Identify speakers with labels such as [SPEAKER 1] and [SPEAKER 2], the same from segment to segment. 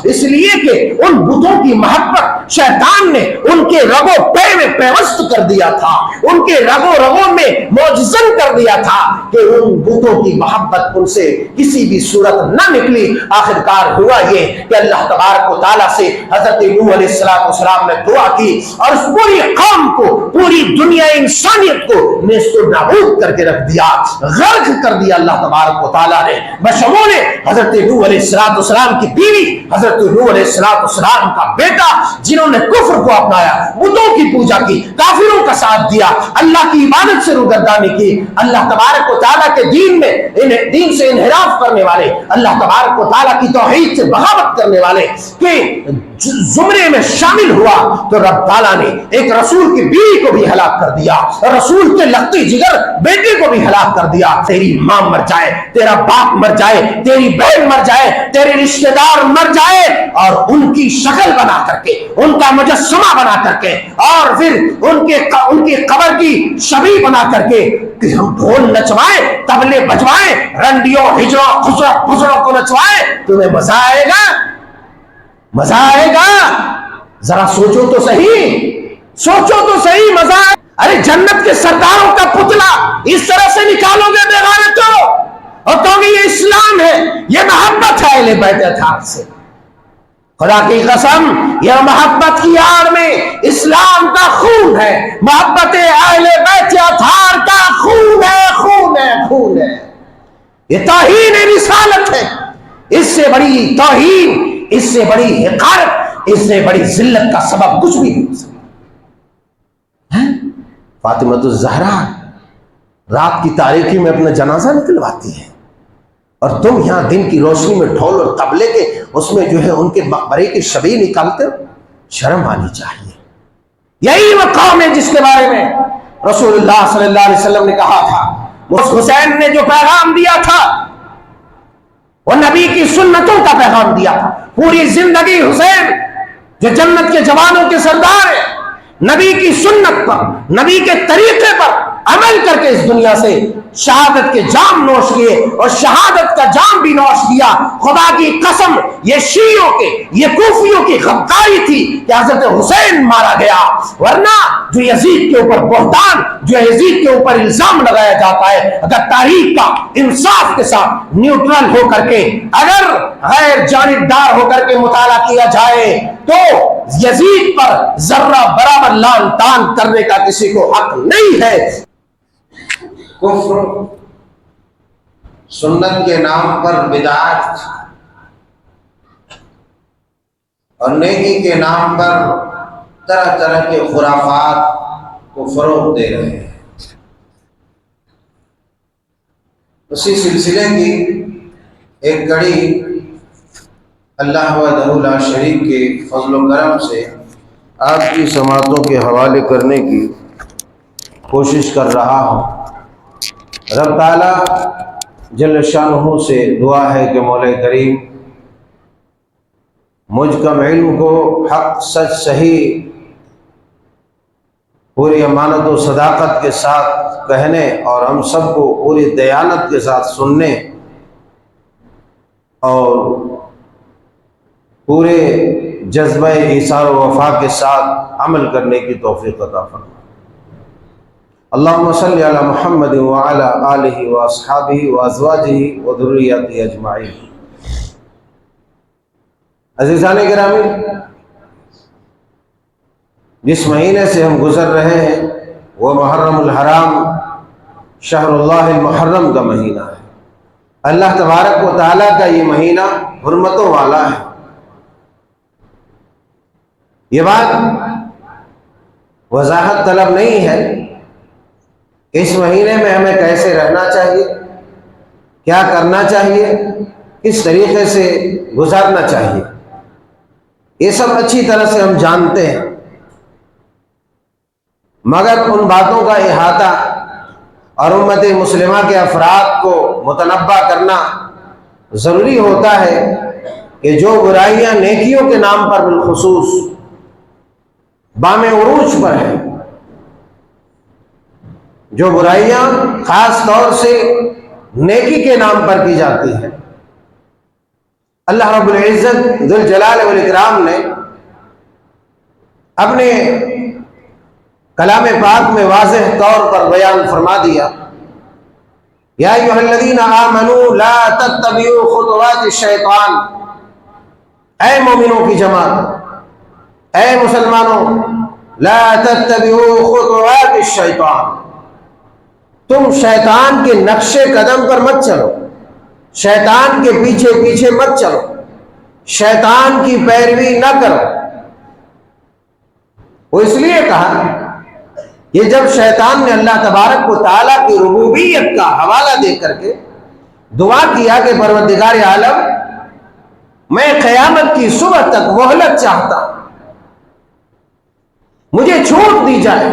[SPEAKER 1] اس لیے کہ ان بتوں کی محبت شیطان نے ان کے رگوں پے میں پیوست کر دیا تھا، ان کے رگوں رگوں میں معجزن کر دیا تھا کہ ان بتوں کی محبت ان سے کسی بھی صورت نہ نکلی۔ آخرکار ہوا یہ کہ اللہ تبارک و تعالیٰ سے حضرت نوح علیہ السلام نے دعا کی اور اس پوری قوم کو، پوری دنیا انسانیت کو نیست و نابود کر کے رکھ دیا، غرق کر دیا اللہ تبارک و تعالیٰ نے، بشمول حضرت نوح علیہ السلام کی بیوی، حضرت نوح علیہ السلام کا بیٹا، جنہوں نے کفر کو اپنایا، بتوں کی پوجا کی، کافروں کا ساتھ دیا، اللہ کی عبادت سے روگردانی کی، اللہ تبارک و تعالیٰ کے دین سے انحراف کرنے والے، اللہ تبارک و تعالیٰ کی توحید سے بغاوت کرنے والے کے زمرے میں شامل ہوا تو رب تعالیٰ نے ایک رسول کی بیوی کو بھی ہلاک کر دیا، رسول کے لقتی جگر بیٹے کو بھی ہلاک کر دیا۔ تیری ماں مر جائے، تیرا باپ مر جائے، تیری بہن مر جائے، تیرے رشتہ دار مر جائے، اور ان کی شکل بنا کر کے، ان کا مجسمہ بنا کر کے، اور پھر ان کی قبر کی شبیہ بنا کر کے کہ ہم ڈھول نچوائیں، طبلے بجوائیں، رنڈیوں ہجڑوں خسروں کو نچوائیں، تمہیں مزہ آئے گا؟ مزہ آئے گا؟ ذرا سوچو تو صحیح، سوچو تو صحیح، مزہ آئے؟ ارے جنت کے سرداروں کا پتلا اس طرح سے نکالو گے بے غیرتو، اور کہو گے یہ اسلام ہے، یہ محبت ہے اہل بیت اطہار سے۔ خدا کی قسم، یہ محبت کی آڑ میں اسلام کا خون ہے، محبت اہل بیت اطہار کا خون ہے، خون ہے، خون ہے۔ یہ توہین رسالت ہے، اس سے بڑی توہین، اس سے بڑی حقارت، اس سے بڑی ذلت کا سبب کچھ بھی نہیں ہو سکتا۔ فاطمہ الزہرا رات کی تاریکی میں اپنا جنازہ نکلواتی ہے، اور تم یہاں دن کی روشنی میں ڈھول اور طبلے کے اس میں جو ہے ان کے مقبرے کی شبیہ نکالتے ہو، شرم آنی چاہیے۔ یہی وہ قوم ہے جس کے بارے میں رسول اللہ صلی اللہ علیہ وسلم نے کہا تھا، حسین نے جو پیغام دیا تھا وہ نبی کی سنتوں کا پیغام دیا تھا۔ پوری زندگی حسین جو جنت کے جوانوں کے سردار ہیں، نبی کی سنت پر، نبی کے طریقے پر عمل کر کے اس دنیا سے شہادت کے جام نوش کیے، اور شہادت کا جام بھی نوش کیا۔ خدا کی قسم، یہ شیعوں کے، یہ کوفیوں کی غداری تھی کہ حضرت حسین مارا گیا، ورنہ جو یزید کے اوپر بہتان، جو یزید کے اوپر الزام لگایا جاتا ہے، اگر تاریخ کا انصاف کے ساتھ نیوٹرل ہو کر کے، اگر غیر جانبدار ہو کر کے مطالعہ کیا جائے تو یزید پر ذرہ برابر لان تان کرنے کا کسی کو حق نہیں ہے۔
[SPEAKER 2] کفر، سنت کے نام پر بدعت، اور نیکی کے نام پر طرح طرح کے خرافات کو فروغ دے رہے ہیں۔ اسی سلسلے کی ایک کڑی اللہ وحدہ لا شریک کے فضل و کرم سے آپ کی سماعتوں کے حوالے کرنے کی کوشش کر رہا ہوں۔ رب تعالی جل شانہ سے دعا ہے کہ مولا کریم مجھ کم علم کو حق سچ صحیح پوری امانت و صداقت کے ساتھ کہنے، اور ہم سب کو پوری دیانت کے ساتھ سننے اور پورے جذبہ ایثار و وفا کے ساتھ عمل کرنے کی توفیق عطا فرمائے۔ اللہم صلی علی محمد وعلی آلہ واصحابہ وازواجہ وذریتہ اجمعین۔ عزیزان گرامی، جس مہینے سے ہم گزر رہے ہیں وہ محرم الحرام، شہر اللہ المحرم کا مہینہ ہے۔ اللہ تبارک و تعالیٰ کا یہ مہینہ حرمتوں والا ہے۔ یہ بات وضاحت طلب نہیں ہے، اس مہینے میں ہمیں کیسے رہنا چاہیے، کیا کرنا چاہیے، کس طریقے سے گزارنا چاہیے، یہ سب اچھی طرح سے ہم جانتے ہیں، مگر ان باتوں کا احاطہ اور امت مسلمہ کے افراد کو متنبہ کرنا ضروری ہوتا ہے کہ جو برائیاں نیکیوں کے نام پر بالخصوص بام عروج پر ہیں، جو برائیاں خاص طور سے نیکی کے نام پر کی جاتی ہیں، اللہ رب العزت ذوالجلال والاکرام نے اپنے کلام پاک میں واضح طور پر بیان فرما دیا، یا ایھا الذین آمنوا لا تتبعوا خطوات الشیطان، اے مومنوں کی جماعت، اے مسلمانوں، لا تتبعوا خطوات الشیطان، تم شیطان کے نقش قدم پر مت چلو، شیطان کے پیچھے پیچھے مت چلو، شیطان کی پیروی نہ کرو۔ وہ اس لیے کہا، یہ جب شیطان نے اللہ تبارک و تعالیٰ کی ربوبیت کا حوالہ دے کر کے دعا کیا کہ پروردگار عالم میں قیامت کی صبح تک مہلت چاہتا ہوں، مجھے چھوٹ دی جائے،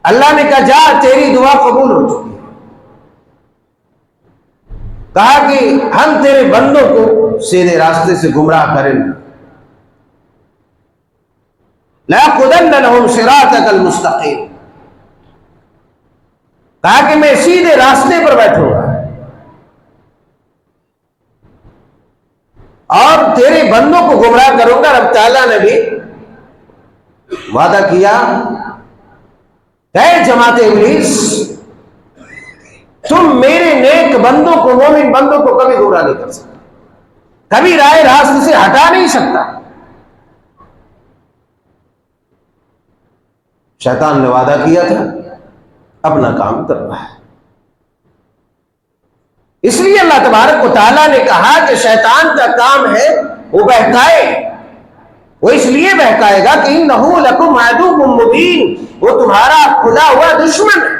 [SPEAKER 2] اللہ نے کہا جا تیری دعا قبول ہو چکی ہے، کہا کہ ہم تیرے بندوں کو سیدھے راستے سے گمراہ کریں گے، لَأَقْعُدَنَّ لَهُمْ صِرَاطَكَ الْمُسْتَقِيمَ، کہا کہ میں سیدھے راستے پر بیٹھوں گا اور تیرے بندوں کو گمراہ کروں گا۔ رب تعالیٰ نے بھی وعدہ کیا، اے جماعت ابلیس، تم میرے نیک بندوں کو، مومن بندوں کو کبھی گمراہ نہیں کر سکتے، کبھی رائے راست سے ہٹا نہیں سکتا۔ شیطان نے وعدہ کیا تھا، اپنا کام کر رہا ہے۔ اس لیے اللہ تبارک و تعالیٰ نے کہا کہ شیطان کا کام ہے وہ بہکائے، وہ اس لیے بہکائے گا کہ انہ لکم عدو مبین، وہ تمہارا کھلا ہوا دشمن ہے۔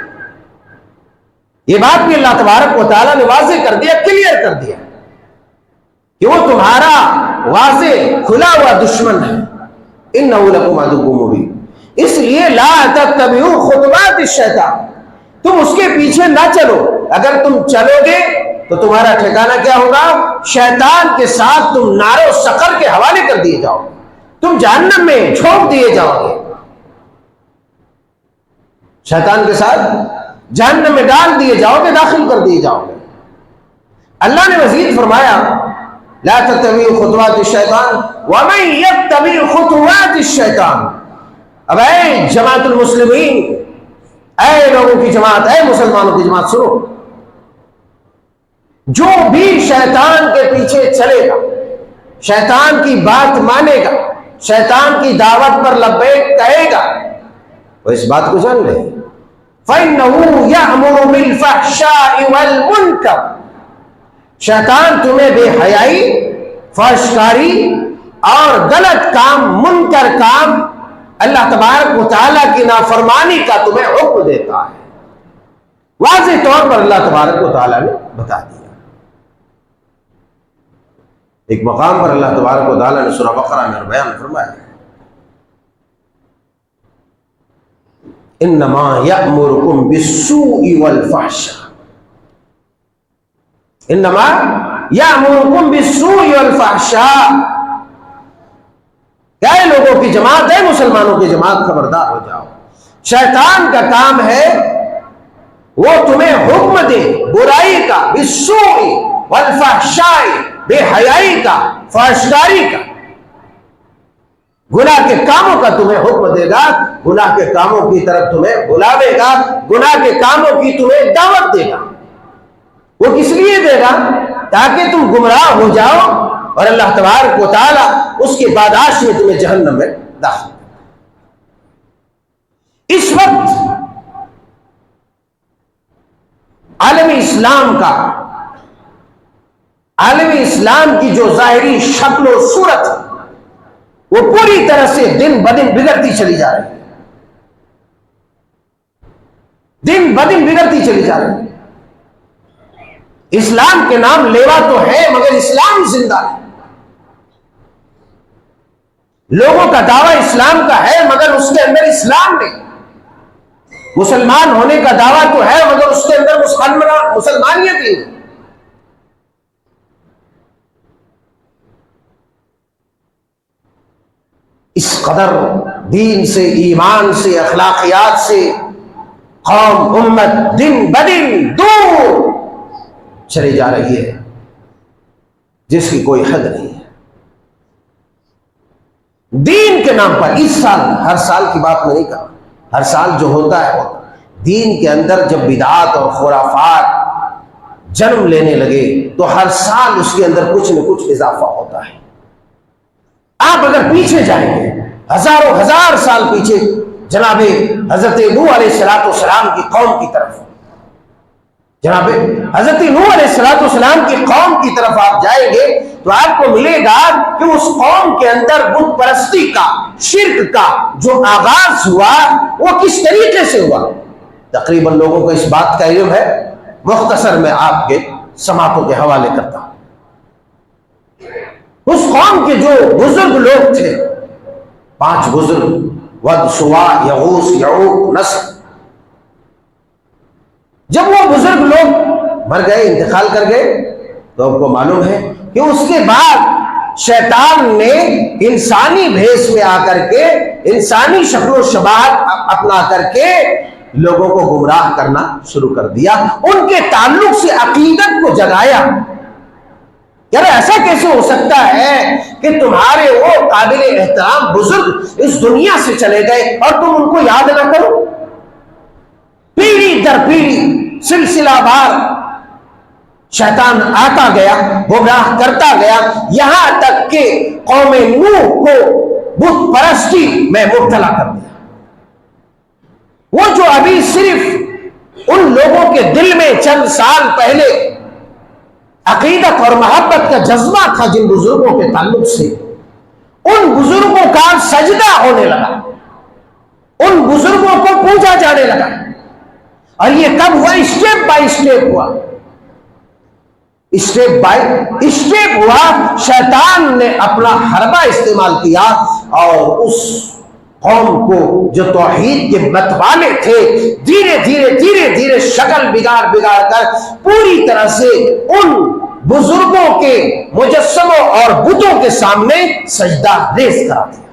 [SPEAKER 2] یہ بات بھی اللہ تبارک و تعالیٰ نے واضح کر دیا، کلیئر کر دیا کہ وہ تمہارا واضح کھلا ہوا دشمن ہے، انہ لکم عدو مبین۔ اس لیے لا تتبعوا خطوات الشیطان، تم اس کے پیچھے نہ چلو، اگر تم چلو گے تو تمہارا ٹھکانہ کیا ہوگا؟ شیطان کے ساتھ تم نار و سقر کے حوالے کر دیے جاؤ گے، تم جہنم میں چھوڑ دیے جاؤ گے، شیطان کے ساتھ جہنم میں ڈال دیے جاؤ گے، داخل کر دیے جاؤ گے۔ اللہ نے مزید فرمایا لا تتبعوا خطوات الشیطان ومن یتبع خطوات الشیطان۔ اب اے جماعت المسلمین، اے لوگوں کی جماعت، اے مسلمانوں کی جماعت، سنو، جو بھی شیطان کے پیچھے چلے گا، شیطان کی بات مانے گا، شیطان کی دعوت پر لبیک کہے گا، وہ اس بات کو جان لے فَإِنَّهُ يَأْمُرُ بِالْفَحْشَاءِ وَالْمُنکَرِ، شیطان تمہیں بے حیائی، فحشکاری اور غلط کام، منکر کام، اللہ تبارک و تعالیٰ کی نافرمانی کا تمہیں حکم دیتا ہے۔ واضح طور پر اللہ تبارک و تعالیٰ نے بتا دیا۔ ایک مقام پر اللہ تبارک و تعالیٰ نے سورہ بقرہ میں بیان فرمایا، انما یأمرکم بالسوء والفحشاء، انما یأمرکم بالسوء والفحشاء، اے لوگوں کی جماعت، اے مسلمانوں کی جماعت، خبردار ہو جاؤ، شیطان کا کام ہے وہ تمہیں حکم دے برائی کا، بالسوء والفحشاء، بے حیائی کا، فحشکاری کا، گناہ کے کاموں کا تمہیں حکم دے گا، گناہ کے کاموں کی طرف تمہیں بلاوے گا، گناہ کے کاموں کی تمہیں دعوت دے گا۔ وہ کس لیے دے گا؟ تاکہ تم گمراہ ہو جاؤ اور اللہ تبارک و تعالیٰ اس کے پاداش میں تمہیں جہنم میں داخل۔ اس وقت عالم اسلام کا، عالم اسلام کی جو ظاہری شکل و صورت ہے وہ پوری طرح سے دن بدن بگڑتی چلی جا رہی ہے، دن بدن بگڑتی چلی جا رہی ہے۔ اسلام کے نام لیوا تو ہے مگر اسلام زندہ ہے، لوگوں کا دعویٰ اسلام کا ہے مگر اس کے اندر اسلام نہیں، مسلمان ہونے کا دعویٰ تو ہے مگر اس کے اندر مسلمانیت نہیں۔ اس قدر دین سے، ایمان سے، اخلاقیات سے قوم، امت دن بدن دور چلی جا رہی ہے۔
[SPEAKER 1] جس کی کوئی حد نہیں ہے. دین کے نام پر اس سال، ہر سال کی بات میں نہیں کر رہا، ہر سال جو ہوتا ہے دین کے اندر جب بدعات اور خرافات جنم لینے لگے تو ہر سال اس کے اندر کچھ نہ کچھ اضافہ ہوتا ہے. آپ اگر پیچھے جائیں گے ہزاروں ہزار سال پیچھے، جناب حضرت نوح علیہ السلام کی قوم کی طرف، جناب حضرت نوح علیہ السلام کی قوم کی طرف آپ جائیں گے تو آپ کو ملے گا کہ اس قوم کے اندر بت پرستی کا، شرک کا جو آغاز ہوا وہ کس طریقے سے ہوا. تقریباً لوگوں کو اس بات کا علم ہے، مختصر میں آپ کے سماعتوں کے حوالے کرتا ہوں. اس قوم کے جو بزرگ لوگ تھے، 5 بزرگ، ود، سوا، یغوث، یعوق، نصر، جب وہ بزرگ لوگ مر گئے، انتقال کر گئے، تو آپ کو معلوم ہے کہ اس کے بعد شیطان نے انسانی بھیس میں آ کر کے، انسانی شکل و شباہت اپنا کر کے لوگوں کو گمراہ کرنا شروع کر دیا. ان کے تعلق سے عقیدت کو جگایا. یار ایسا کیسے ہو سکتا ہے کہ تمہارے وہ قابل احترام بزرگ اس دنیا سے چلے گئے اور تم ان کو یاد نہ کرو؟ پیڑھی در پیڑھی سلسلہ وار شیطان آتا گیا، گمراہ کرتا گیا، یہاں تک کہ قوم نوح کو بت پرستی میں مبتلا کر دیا. وہ جو ابھی صرف ان لوگوں کے دل میں چند سال پہلے عقیدت اور محبت کا جذبہ تھا جن بزرگوں کے تعلق سے، ان بزرگوں کا سجدہ ہونے لگا، ان بزرگوں کو پوجا جانے لگا. اور یہ کب ہوا؟ اسٹیپ بائی اسٹیپ ہوا، اسٹیپ بائی اسٹیپ ہوا. شیطان نے اپنا حربہ استعمال کیا اور اس قوم کو جو توحید کے متوالے تھے دھیرے دھیرے دھیرے دھیرے شکل بگاڑ کر پوری طرح سے ان بزرگوں کے مجسموں اور بتوں کے سامنے سجدہ ریز کرا دیا.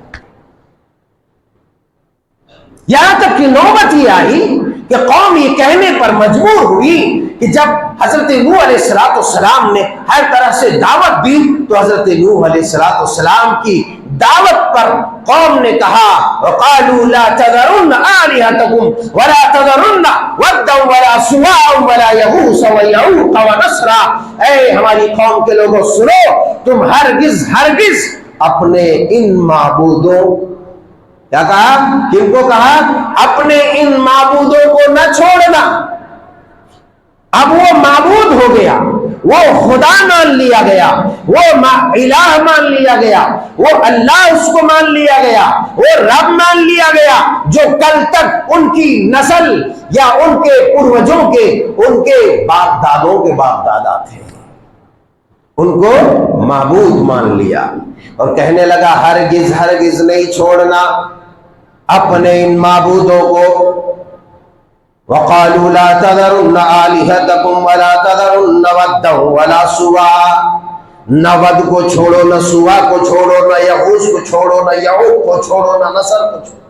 [SPEAKER 1] یہاں تک کہ نوبت یہ آئی کہ قوم یہ کہنے پر مجبور ہوئی کہ جب حضرت نوح علیہ السلام نے ہر طرح سے دعوت دی تو حضرت نوح علیہ السلام کی دعوت پر قوم نے کہا وَقَالُوا لَا تَذَرُنَّ آلِهَتَكُمْ وَلَا تَذَرُنَّ وَدًّا وَلَا سُوَاعًا وَلَا يَغُوثَ وَيَعُوقَ وَنَسْرًا. اے ہماری قوم کے لوگوں سنو، تم ہرگز اپنے ان معبودوں، کیا کہا؟ کن کو کہا؟ اپنے ان معبودوں کو نہ چھوڑنا. اب وہ معبود ہو گیا، وہ خدا مان لیا گیا، وہ الہ مان لیا گیا، وہ اللہ اس کو مان لیا گیا، وہ رب مان لیا گیا جو کل تک ان کی نسل یا ان کے پروجوں کے، ان کے باپ دادوں کے باپ دادا تھے. ان کو معبود مان لیا اور کہنے لگا ہرگز نہیں چھوڑنا اپنے ان معبودوں کو. وَقَالُوا لَا تَذَرُنَّ آلِهَتَكُمْ وَلَا تَذَرُنَّ وَدًّا وَلَا سُوَاعًا. نہ ود کو چھوڑو، نہ سوا کو چھوڑو، نہ یغوث کو چھوڑو، نہ یعوق کو چھوڑو، نہ نصر کو چھوڑو.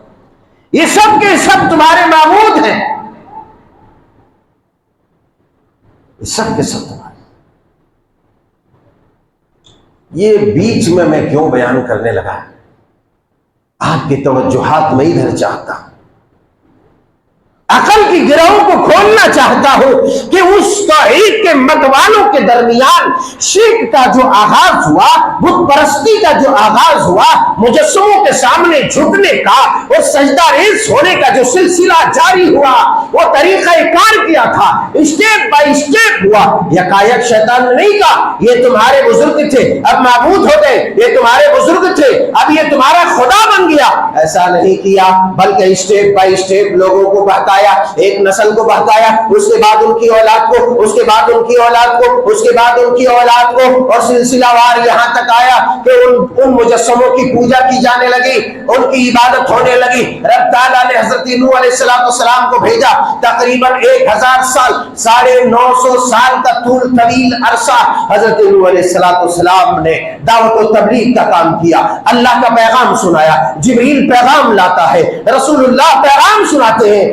[SPEAKER 1] یہ سب کے سب تمہارے معبود ہیں، یہ سب کے سب تمہارے. یہ بیچ میں کیوں بیان کرنے لگا؟ آپ کی توجہات میں ادھر چاہتا ہوں، عقل کی گروہوں کو کھولنا چاہتا ہوں کہ اس توحید کے متوالوں کے درمیان شرک کا جو آغاز ہوا، بت پرستی کا جو آغاز ہوا، مجسموں کے سامنے جھکنے کا اور سجدہ ریز ہونے کا جو سلسلہ جاری ہوا، وہ طریقہ کار کیا تھا، اسٹیپ بائی اسٹیپ ہوا. یکایک شیطان نے نہیں کہا یہ تمہارے بزرگ تھے اب معبود ہو گئے، یہ تمہارے بزرگ تھے اب یہ تمہارا خدا بن گیا. ایسا نہیں کیا، بلکہ اسٹیپ بائی اسٹیپ لوگوں کو بہتایا، ایک نسل کو بہتایا، اس کے بعد ان کی اولاد کو، اس کے بعد ان کی اولاد کو، اس کے بعد ان کی اولاد کو، اور سلسلہ وار یہاں تک آیا کہ ان مجسموں کی پوجا کی جانے لگی، ان کی عبادت ہونے لگی. رب تعالیٰ نے حضرت نوح علیہ السلام کو بھیجا. تقریباً 1000 سال، 950 سال کا طویل عرصہ حضرت نوح علیہ السلام نے دعوت و تبلیغ کا کام کیا، اللہ کا پیغام سنایا. جبریل پیغام لاتا ہے، رسول اللہ پیغام سناتے ہیں،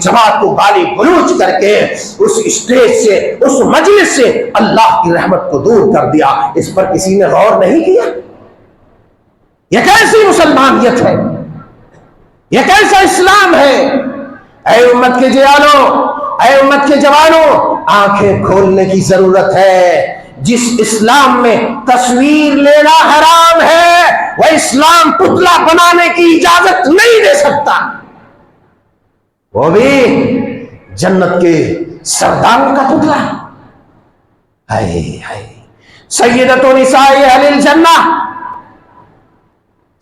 [SPEAKER 1] جماعت کو گالی گلوچ کر کے اس اسٹیج سے، اس مجلس سے اللہ کی رحمت کو دور کر دیا، اس پر کسی نے غور نہیں کیا؟ یہ کیسی مسلمانیت ہے؟ یہ کیسا اسلام ہے؟ اے امت کے جوانوں، اے امت کے جوانوں، آنکھیں کھولنے کی ضرورت ہے۔ جس اسلام میں تصویر لینا حرام ہے، وہ اسلام پتلا بنانے کی اجازت نہیں دے سکتا، وہ بھی جنت کے سرداروں کا پتلا۔ ہائے ہائے، سیدۃ نساء اہل الجنہ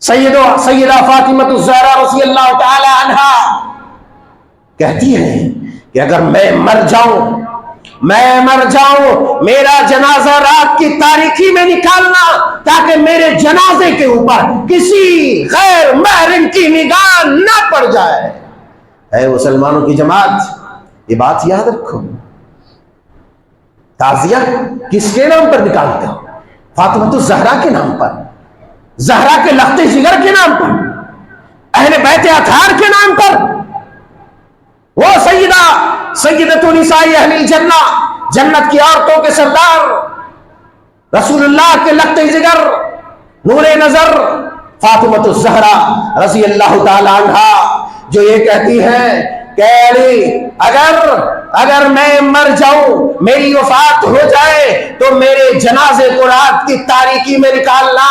[SPEAKER 1] سیدہ فاطمہ الزہرا رضی اللہ تعالی عنہا کہتی ہیں کہ اگر میں مر جاؤں، میرا جنازہ رات کی تاریکی میں نکالنا، تاکہ میرے جنازے کے اوپر کسی غیر محرم کی نگاہ نہ پڑ جائے۔ اے مسلمانوں کی جماعت، یہ بات یاد رکھو، تعزیہ کس کے نام پر نکالتے ہو؟ فاطمہ الزہرا کے نام پر، زہرا کے لخت جگر کے نام پر، اہل بیت اطہار کے نام پر۔ وہ سیدۃ نساء اہل الجنہ، جنت کی عورتوں کے سردار، رسول اللہ کے لخت جگر، نور نظر فاطمہ الزہرا رضی اللہ تعالی عنہا، جو یہ کہتی ہے کہ علی، اگر میں مر جاؤں، میری وفات ہو جائے، تو میرے جنازے کو رات کی تاریکی میں نکالنا۔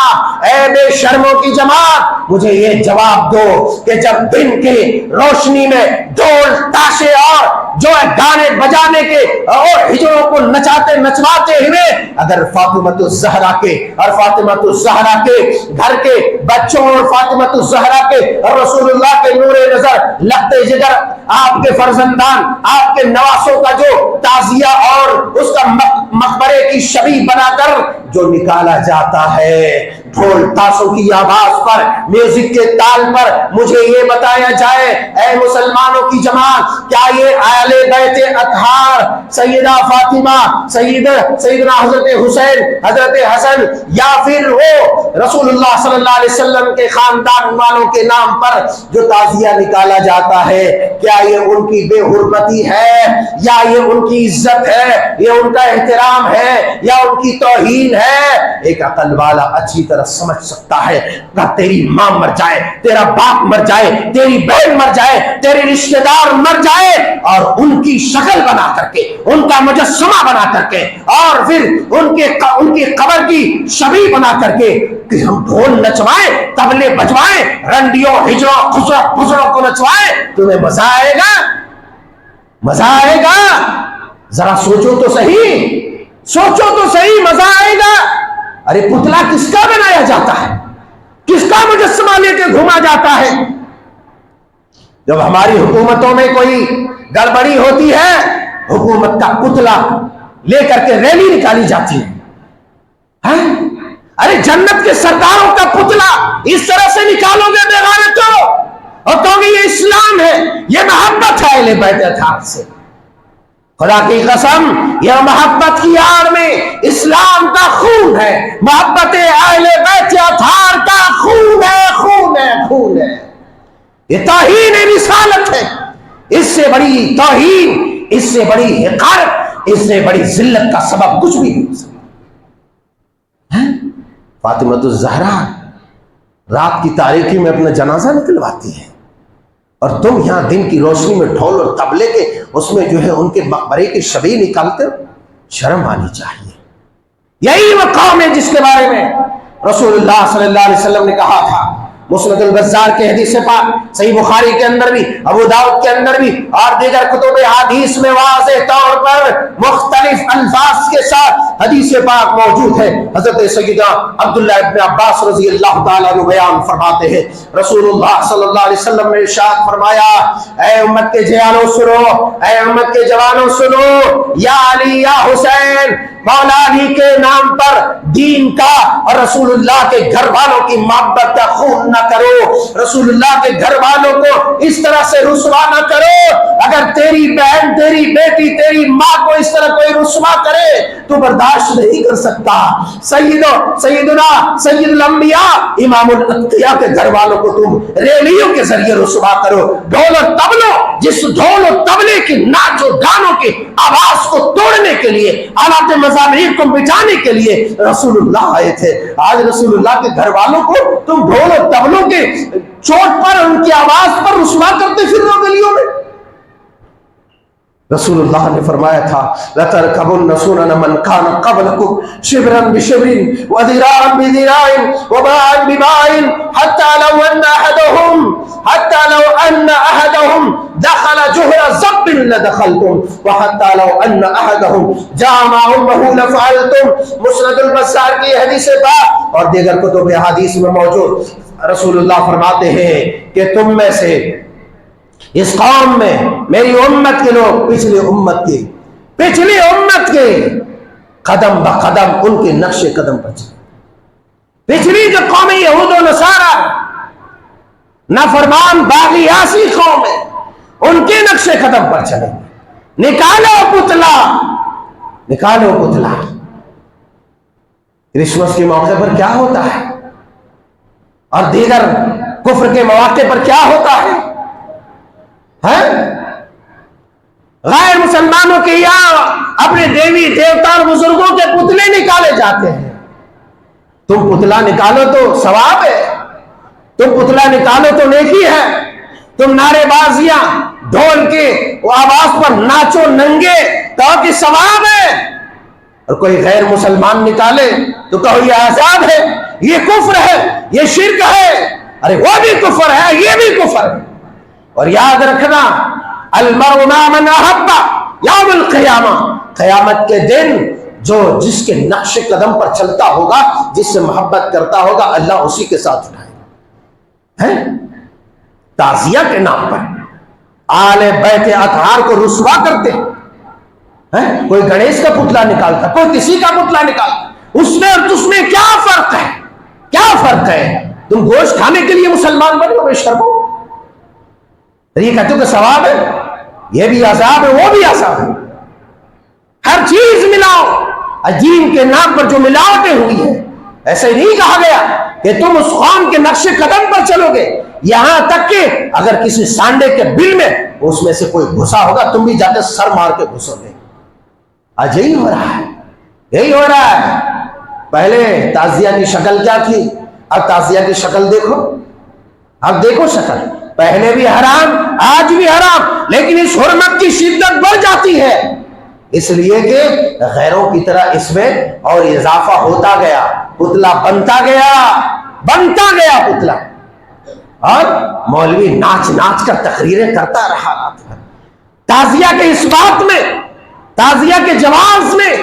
[SPEAKER 1] اے بے شرموں کی جماعت، مجھے یہ جواب دو کہ جب دن کی روشنی میں ڈھول تاشے اور جو ہے گانے بجانے کے اور ہجڑوں کو نچواتے ہوئے اگر فاطمہ الزہرا کے اور فاطمہ الزہرا کے گھر کے بچوں اور فاطمہ الزہرا کے اور رسول اللہ کے نور نظر لخت جگر، آپ کے فرزندان، آپ کے نواسوں کا جو تعزیہ اور اس کا مقبرے کی شبیہ بنا کر جو نکالا جاتا ہے ڈھول تاشوں کی آواز پر، میوزک کے تال پر، مجھے یہ بتایا جائے اے مسلمانوں کی جماعت، کیا یہ اہل بیت اطہار، سیدہ فاطمہ، سیدنا حضرت حسین، حضرت حسن، یا پھر وہ رسول اللہ صلی اللہ علیہ وسلم کے خاندان والوں کے نام پر جو تعزیہ نکالا جاتا ہے، کیا یہ ان کی بے حرمتی ہے یا یہ ان کی عزت ہے، یہ ان کا احترام ہے یا ان کی توہین ہے؟ ایک عقل والا اچھی طرح سمجھ سکتا ہے کہ تیری ماں مر جائے، تیرا باپ مر جائے، تیری بہن مر جائے، تیرے رشتہ دار مر جائے، اور ان کی شکل بنا کر کے، ان کا مجسمہ بنا کر کے، اور پھر ان کی قبر کی شبیہ بنا کر کے کہ ہم ڈھول نچوائیں، طبلے بجوائیں، رنڈیوں، ہجڑوں، خسروں کو نچوائیں، تمہیں مزہ آئے گا؟ مزہ آئے گا؟ ذرا سوچو تو صحیح، مزہ آئے گا؟ ارے پتلا کس کا بنایا جاتا ہے؟ کس کا مجسمہ لے کے گھوما جاتا ہے؟ جب ہماری حکومتوں میں کوئی گڑبڑی ہوتی ہے، حکومت کا پتلا لے کر کے ریلی نکالی جاتی ہے۔ ارے جنت کے سرداروں کا پتلا اس طرح سے نکالو گے بے غیرتو، اور تو یہ اسلام ہے، یہ محبت ہے اہل بیت اطہار سے؟ خدا کی قسم، یہ محبت کی آڑ میں اسلام کا خون ہے، محبت اہل بیت اطہار کا خون ہے۔ یہ توہین رسالت ہے، اس سے بڑی توہین، اس سے بڑی حقارت، اس سے بڑی ذلت کا سبب کچھ بھی نہیں ہو سکتا۔ فاطمہ الزہرا رات کی تاریکی میں اپنا جنازہ نکلواتی ہے، اور تم یہاں دن کی روشنی میں ڈھول اور طبلے کے اس میں جو ہے ان کے مقبرے کی شبیہ نکالتے ہو؟ شرم آنی چاہیے۔ یہی وہ قوم ہے جس کے بارے میں رسول اللہ صلی اللہ علیہ وسلم نے کہا تھا، مسند البزار کے حدیث پاک، صحیح بخاری کے اندر بھی، ابو داؤد کے اندر بھی، اور دیگر کتب حدیث میں واضح طور پر مختلف الفاظ کے ساتھ حدیث پاک موجود ہے۔ حضرت سیدنا عبداللہ ابن عباس رضی اللہ تعالیٰ عنہ بیان فرماتے ہیں، رسول اللہ صلی اللہ علیہ وسلم نے ارشاد فرمایا، اے امت کے جوانوں سنو، اے امت کے جوانوں سنو، یا علی یا حسین، مولا علی کے نام پر دین کا اور رسول اللہ کے گھر والوں کی محبت کا خون نہ کرو، رسول اللہ کے گھر والوں کو اس طرح سے رسوا نہ کرو۔ اگر تیری بہن، تیری بیٹی، تیری ماں کو اس طرح کوئی رسوا کرے تو برداشت نہیں کر سکتا۔ سیدنا سید الانبیاء امام الاتقیاء کے گھر والوں کو تم ریلیوں کے ذریعے رسوا کرو، ڈھول و تبلوں، جس ڈھول و تبلے کی ناچ و گانوں کی آواز کو توڑنے کے لیے، آلات مزامیر کو بجانے کے لیے رسول اللہ آئے تھے۔ آج رسول اللہ کے گھر والوں کو تم ڈھول و تبلوں کے چوٹ پر، ان کی آواز پر رسوا کرتے پھر رہو گلیوں میں۔ رسول اللہ نے فرمایا تھا لَتَرْكَبُنَّ سُنَنَ مَنْ كَانَ قَبْلَكُمْ شِبْرًا بِشِبْرٍ وَذِرَاعًا بِذِرَاعٍ وَبَاعًا بِبَاعٍ حَتَّى لَوْ أَنَّ أَحَدَهُمْ دخل جهر ضب لدخلتم وحتى لو ان احدهم جامع امه لفعلتم۔ مسند البزار کی حدیث پاک اور دیگر کتب احادیث میں موجود رسول اللہ فرماتے ہیں کہ تم میں سے اس قوم میں، میری امت کے لوگ پچھلی امت کے قدم بقدم ان کے نقش قدم پر چلے۔ پچھلی جو قوم یہود و نصارہ نافرمان باغی عاصی قوم ہے، ان کے نقش قدم پر چلیں گے۔ نکالو پتلا۔ کرسمس کے موقع پر کیا ہوتا ہے اور دیگر کفر کے مواقع پر کیا ہوتا ہے؟ غیر مسلمانوں کے یہاں اپنے دیوی دیوتا اور بزرگوں کے پتلے نکالے جاتے ہیں۔ تم پتلا نکالو تو ثواب ہے، تم پتلا نکالو تو نیکی ہے، تم نعرے بازیاں ڈھول کے آواز پر ناچو ننگے تو کہ ثواب ہے، اور کوئی غیر مسلمان نکالے تو کہو یہ عذاب ہے، یہ کفر ہے، یہ شرک ہے۔ ارے وہ بھی کفر ہے، یہ بھی کفر ہے۔ اور یاد رکھنا المرء مع من احب یوم القیامہ، قیامت کے دن جو جس کے نقش قدم پر چلتا ہوگا، جس سے محبت کرتا ہوگا، اللہ اسی کے ساتھ اٹھائے گا۔ تعزیہ کے نام پر آل بیت اطہار کو رسوا کرتے ہیں۔ کوئی گنیش کا پتلا نکالتا، کوئی کسی کا پتلا نکالتا، اس میں اور تس میں کیا فرق ہے؟ کیا فرق ہے؟ تم گوشت کھانے کے لیے مسلمان بنے ہو، بے شرمو۔ یہ کہتے ہو کہ ثواب ہے، یہ بھی عذاب ہے، وہ بھی عذاب ہے۔ ہر چیز ملاؤ، دین کے نام پر جو ملاوٹیں ہوئی ہیں، ایسے نہیں کہا گیا کہ تم اس قوم کے نقش قدم پر چلو گے، یہاں تک کہ اگر کسی سانڈے کے بل میں اس میں سے کوئی گھسا ہوگا، تم بھی جا کے سر مار کے گھسو گے۔ آج یہی ہو رہا ہے، یہی ہو رہا ہے۔ پہلے تعزیہ کی شکل کیا تھی، اب تعزیہ کی شکل دیکھو، اب دیکھو شکل، پہلے بھی حرام، آج بھی حرام، لیکن اس حرمت کی شدت بڑھ جاتی ہے، اس لیے کہ غیروں کی طرح اس میں اور اضافہ ہوتا گیا، پتلا بنتا گیا پتلا، اور مولوی ناچ ناچ کر تقریریں کرتا رہا رات بھر تعزیہ کے اس بات میں، تعزیہ کے جواز میں،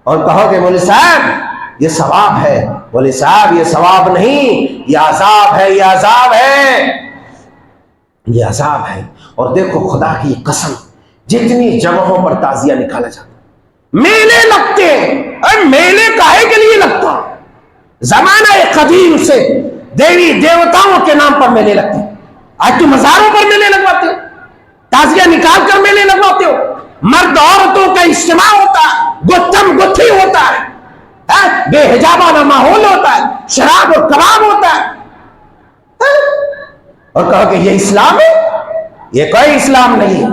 [SPEAKER 1] اور کہو کہ مولوی صاحب یہ ثواب ہے، مولوی صاحب یہ ثواب نہیں، یہ عذاب ہے، یہ عذاب ہے، یہ عذاب ہے۔ اور دیکھو خدا کی قسم، جتنی جگہوں پر تعزیہ نکالا جاتا، میلے لگتے ہیں، اور میلے کاہے کے لیے لگتا؟ زمانہ قدیم سے دیوی دیوتاؤں کے نام پر میلے لگتے ہیں۔ آج تو مزاروں پر میلے لگواتے ہو، تعزیہ نکال کر میلے لگواتے ہو، مرد عورتوں کا اجتماع ہوتا ہے، گتھم گتھی ہوتا ہے، بے حجابانہ ماحول ہوتا ہے، شراب اور کباب ہوتا ہے، اور کہو کہ یہ اسلام ہے؟ یہ کوئی اسلام نہیں ہے،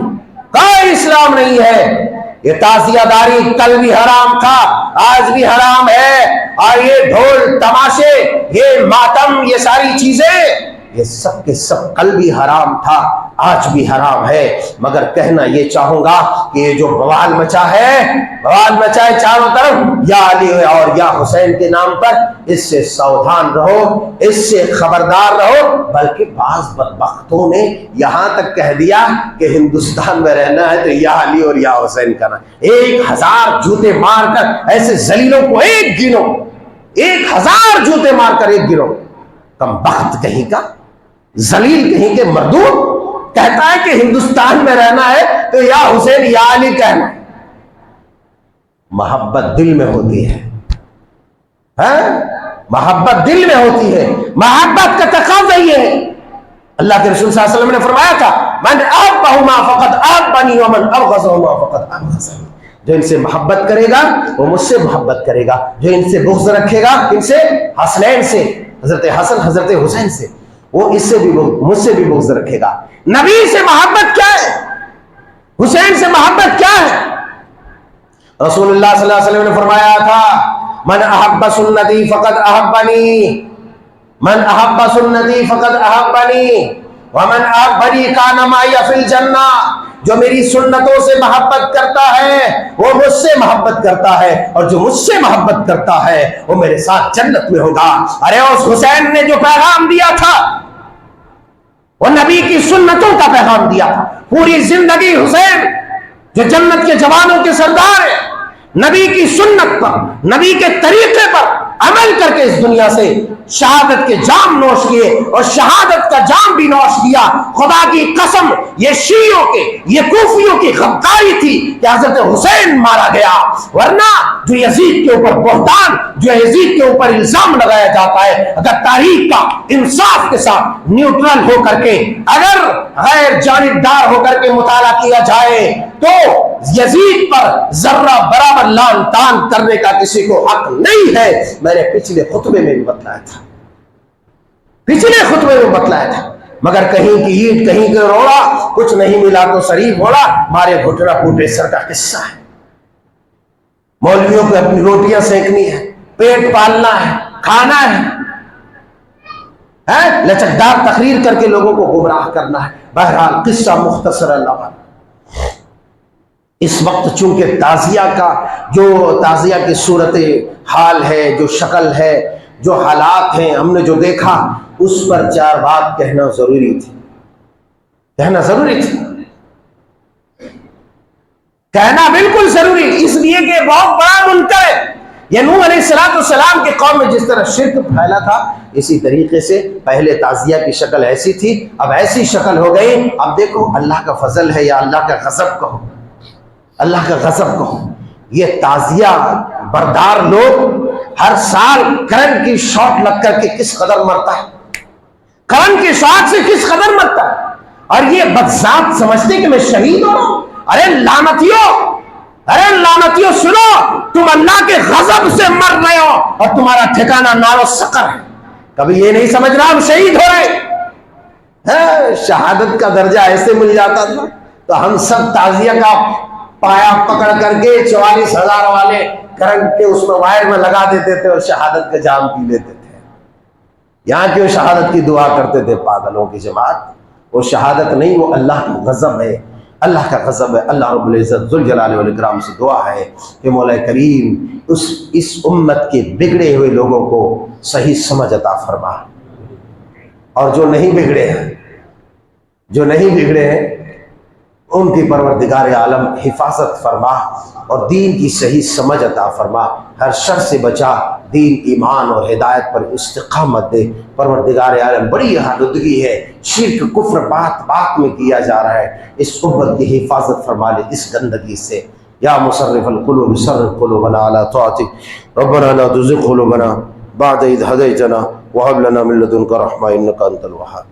[SPEAKER 1] کوئی اسلام نہیں ہے۔ یہ تعزیہ داری کل بھی حرام تھا، آج بھی حرام ہے، اور یہ ڈھول تماشے، یہ ماتم، یہ ساری چیزیں، یہ سب کے سب کل بھی حرام تھا، آج بھی حرام ہے۔ مگر کہنا یہ چاہوں گا کہ یہ جو بوال مچا ہے چاروں طرف یا علی اور یا حسین کے نام پر، اس سے ساودھان رہو، اس سے خبردار رہو۔ بلکہ بعض بدبختوں نے یہاں تک کہہ دیا کہ ہندوستان میں رہنا ہے تو یا علی اور یا حسین کا نام، 1000 جوتے مار کر ایسے ذلیلوں کو ایک گنو، 1000 جوتے مار کر ایک گنو۔ کم بخت کہیں کا، ذلیل کہیں کے مردود کہتا ہے کہ ہندوستان میں رہنا ہے تو یا حسین یا علی کہنا ہے۔ محبت دل میں ہوتی ہے، محبت دل میں ہوتی ہے، محبت کا تقاضا یہ ہے۔ اللہ کے رسول صلی اللہ علیہ وسلم نے فرمایا تھا من احبہما فقد احبنی ومن ابغضہما فقد ابغضنی، جو ان سے محبت کرے گا وہ مجھ سے محبت کرے گا، جو ان سے بغض رکھے گا، ان سے حسنین سے، حضرت حسن حضرت حسین سے، وہ اس سے بھی مجھ سے بھی بغض رکھے گا۔ نبی سے محبت کیا ہے؟ حسین سے محبت کیا ہے؟ رسول اللہ صلی اللہ علیہ وسلم نے فرمایا تھا من احب سنتی فقد احبنی، من احب سنتی فقد احبنی ومن احبنی کان معی فی الجنہ، جو میری سنتوں سے محبت کرتا ہے وہ مجھ سے محبت کرتا ہے، اور جو مجھ سے محبت کرتا ہے وہ میرے ساتھ جنت میں ہوگا۔ ارے اس حسین نے جو پیغام دیا تھا وہ نبی کی سنتوں کا پیغام دیا تھا۔ پوری زندگی حسین جو جنت کے جوانوں کے سردار ہیں، نبی کی سنت پر، نبی کے طریقے پر عمل کر کے اس دنیا سے شہادت کے جام نوش کیے، اور شہادت کا جام بھی نوش کیا۔ خدا کی قسم یہ شیعوں کے، یہ کوفیوں کی غداری تھی کہ حضرت حسین مارا گیا، ورنہ جو یزید کے اوپر بہتان، جو یزید کے اوپر الزام لگایا جاتا ہے، اگر تاریخ کا انصاف کے ساتھ نیوٹرل ہو کر کے، اگر غیر جانبدار ہو کر کے مطالعہ کیا جائے تو یزید پر ذرہ برابر لان تان کرنے کا کسی کو حق نہیں ہے۔ میں نے پچھلے خطبے میں بھی بتلایا تھا، مگر کہیں کی اینٹ کہیں کے روڑا، کچھ نہیں ملا تو شریف موڑا، مارے گھٹنا پھوٹے سر کا قصہ ہے۔ مولویوں کو اپنی روٹیاں سینکنی ہے، پیٹ پالنا ہے، کھانا ہے، لچکدار تقریر کر کے لوگوں کو گمراہ کرنا ہے۔ بہرحال قصہ مختصر اللہ، اس وقت چونکہ تعزیہ کی صورت حال ہے، جو شکل ہے، جو حالات ہیں، ہم نے جو دیکھا، اس پر چار بات کہنا ضروری تھی، کہنا بالکل ضروری، اس لیے کہ بہت بڑا منکر ہے۔ یہ نوح علیہ السلام کی قوم میں جس طرح شرک پھیلا تھا، اسی طریقے سے پہلے تعزیہ کی شکل ایسی تھی، اب ایسی شکل ہو گئی۔ اب دیکھو اللہ کا فضل ہے یا اللہ کا غضب کہو، اللہ کا غضب کہو، یہ تعزیہ بردار لوگ ہر سال کرنٹ کی شاٹ لگ کر کے کس قدر مرتا ہے، کرنٹ کی شاٹ سے کس قدر مرتا ہے، اور یہ بدذات سمجھتے کہ میں شہید ہو رہا ہوں۔ ارے لعنتیوں سنو، تم اللہ کے غضب سے مر رہے ہو اور تمہارا ٹھکانہ نار و سقر ہے۔ کبھی یہ نہیں سمجھ رہا ہم شہید ہو رہے، شہادت کا درجہ ایسے مل جاتا تھا تو ہم سب تعزیہ کا پایا پکڑ کر کے 44,000 والے کرنٹ کے اس میں وائر میں لگا دیتے تھے اور شہادت کا جام پی لیتے تھے۔ یہاں کیوں شہادت کی دعا کرتے تھے پاگلوں کی جماعت؟ وہ شہادت نہیں، وہ اللہ کا غضب ہے، اللہ کا غضب ہے۔ اللہ رب العزت ذوالجلال والاکرام سے دعا ہے کہ مولا کریم اس امت کے بگڑے ہوئے لوگوں کو صحیح سمجھ عطا فرما، اور جو نہیں بگڑے ہیں ان کی پروردگار عالم حفاظت فرما اور دین کی صحیح سمجھ عطا فرما، ہر شر سے بچا، دین ایمان اور ہدایت پر استقامت دے۔ پروردگار عالم بڑی آلودگی ہے، شرک کفر بات میں کیا جا رہا ہے، اس امت کی حفاظت فرما لے اس گندگی سے۔ یا مصرف القلوب صرف قلوبنا علی طاعتک، ربنا لا تزغ قلوبنا بعد اذ هديتنا وهب لنا من لدنك رحمة انك انت الوهاب۔